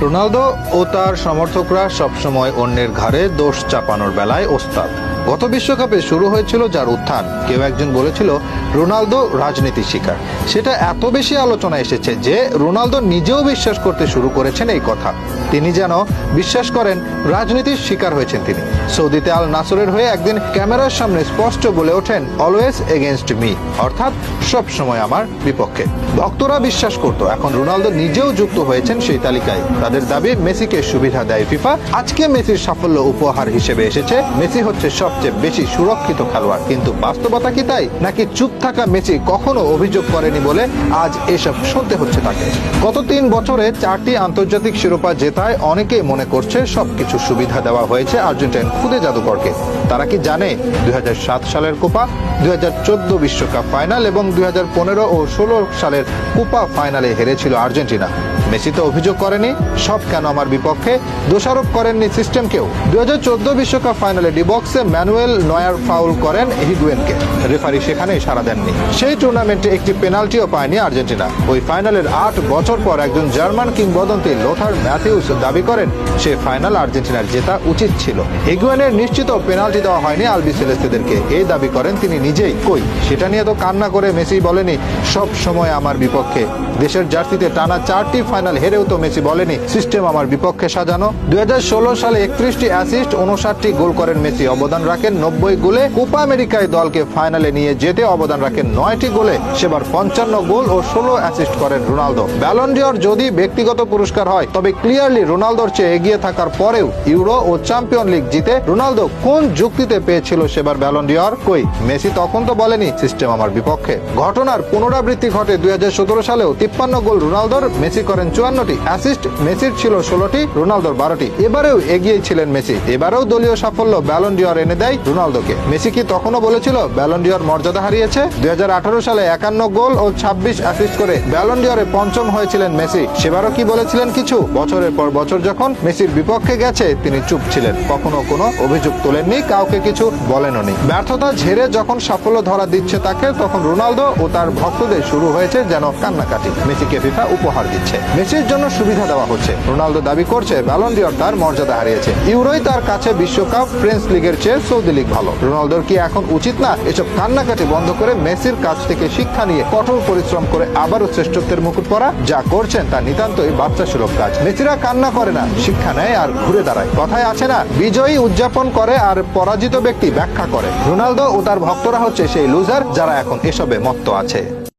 Ronaldo ও তার সমর্থকরা সবসময় অন্যের ঘাড়ে দোষ চাপানোর বেলায় ওস্তাদ। গত বিশ্বকাপে শুরু হয়েছিল যার উত্থান, কেউ একজন বলেছিল রোনালদো রাজনীতির শিকার। সেটা এত বেশি আলোচনা এসেছে যে রোনালদো নিজেও বিশ্বাস করতে শুরু করেছেন এই কথা। তিনি যেন বিশ্বাস করেন রাজনীতির শিকার হয়েছেন তিনি। সৌদিতে আল নাসরের হয়ে একদিন ক্যামেরার সামনে স্পষ্ট বলে ওঠেন, অলওয়েজ এগেইনস্ট মি, অর্থাৎ সব সময় আমার বিপক্ষে। ভক্তরা বিশ্বাস করত, এখন রোনালদো নিজেও যুক্ত হয়েছেন সেই তালিকায়। তাদের দাবি মেসিকে সুবিধা দেয় ফিফা। আজকে মেসির সাফল্য উপহার হিসেবে এসেছে। মেসি হচ্ছে সবচেয়ে বেশি সুরক্ষিত খেলোয়াড়, কিন্তু বাস্তবতা কি তাই? নাকি চুপ থাকা মেসি কখনো অভিযোগ করেনি বলে আজ এসব শুনতে হচ্ছে তাকে? গত 3 বছরে 4টি আন্তর্জাতিক শিরোপা জেতায় অনেকেই মনে করছে সবকিছু সুবিধা দেওয়া হয়েছে আর্জেন্টাইন খুদে জাদুকরকে। তারা কি জানে 2007 সালের কোপা, 2014 বিশ্বকাপ ফাইনাল এবং 2015 ও 16 সালের কোপা ফাইনালে হেরেছিল আর্জেন্টিনা? মেসি তো অভিযোগ করেনি সব কেন আমার বিপক্ষে, দোষারোপ করেননি সিস্টেমকেও। 2014 বিশ্বকাপ ফাইনালে ডি বক্সে ম্যানুয়েল নয়ার ফাউল করেন হিগুয়েনকে, রেফারি সেখানেই সাড়া দেননি। সেই টুর্নামেন্টে একটি পেনাল্টিও পায়নি আর্জেন্টিনা। ওই ফাইনালের 8 বছর পর একজন জার্মান কিংবদন্তি লোথার ম্যাথিউস দাবি করেন সে ফাইনাল আর্জেন্টিনার জেতা উচিত ছিল। হিগুয়েনের নিশ্চিত পেনাল্টি দেওয়া হয়নি আলবিসেলেস্তেদেরকে, এই দাবি করেন তিনি নিজেই। কই সেটা নিয়ে তো কান্না করে মেসি বলেনি সব সময় আমার বিপক্ষে। দেশের জার্সিতে টানা 4টি ফাইনাল হেরেও তো মেসি বলেনি সিস্টেম আমার বিপক্ষে সাজানো। 2016 সালে 31টি অ্যাসিস্ট, 59টি গোল করেন মেসি, অবদান রাখেন 90 গোলে। কোপা আমেরিকায় দলকে ফাইনালে নিয়ে যেতে অবদান রাখেন 9টি গোলে। সেবার 55 গোল ও 16 অ্যাসিস্ট করেন রোনালদো। ব্যালন ডি'অর যদি ব্যক্তিগত পুরস্কার হয়, তবে ক্লিয়ারলি রোনালদোর চেয়ে এগিয়ে থাকার পরেও ইউরো ও চ্যাম্পিয়ন লিগ জিতে রোনালদো কোন যুক্তিতে পেয়েছিল সেবার ব্যালন ডি'অর? কই মেসি তখন তো বলেনি সিস্টেম আমার বিপক্ষে। ঘটনার পুনরাবৃত্তি ঘটে 2017 সালেও। 53 গোল রোনালদোর, মেসি করেন 54টি। অ্যাসিস্ট মেসির ছিল 16টি, রোনালদোর 12টি। এবারেও এগিয়ে ছিলেন মেসি। এবারেও দলীয় সাফল্য ব্যালন ডি'অর এনে দেয় রোনালদোকে। মেসি কি তখনও বলেছিল ব্যালন ডি'অর মর্যাদা হারিয়েছে? 2018 সালে 51 গোল ও 26 অ্যাসিস্ট করে ব্যালন ডি'অরে পঞ্চম হয়েছিলেন মেসি। সেবারও কি বলেছিলেন কিছু? বছরের পর বছর যখন মেসির বিপক্ষে গেছে তিনি চুপ ছিলেন, কখনো কোনো অভিযোগ তোলেননি, কাউকে কিছু বলেননি। ব্যর্থতা ঝেড়ে যখন সাফল্য ধরা দিচ্ছে তাকে, তখন রোনালদো ও তার ভক্তদের শুরু হয়েছে যেন কান্নাকাটি। মেসিকে ফিফা উপহার দিচ্ছে, মেসির জন্য সুবিধা দেওয়া হচ্ছে। রোনালদো দাবি করছে ব্যালন ডি'অর তার মর্যাদা হারিয়েছে। ইউরোই তার কাছে বিশ্বকাপ, ফ্রেঞ্চ লিগের চেয়ে সৌদি লিগ ভালো। রোনালদোর কি এখন উচিত না এসব কান্নাকাটি বন্ধ করে মেসির কাছ থেকে শিক্ষা নিয়ে কঠোর পরিশ্রম করে আবারও শ্রেষ্ঠত্বের মুকুট পরা? যা করছেন তা নিতান্তই বাচ্চা সুলভ কাজ। মেসিরা কান্না করে না, শিক্ষা নেয় আর ঘুরে দাঁড়ায়। কথায় আছে না, বিজয়ী উদযাপন করে আর পরাজিত ব্যক্তি ব্যাখ্যা করে। রোনালদো ও তার ভক্তরা হচ্ছে সেই লুজার যারা এখন এসবে মত্ত আছে।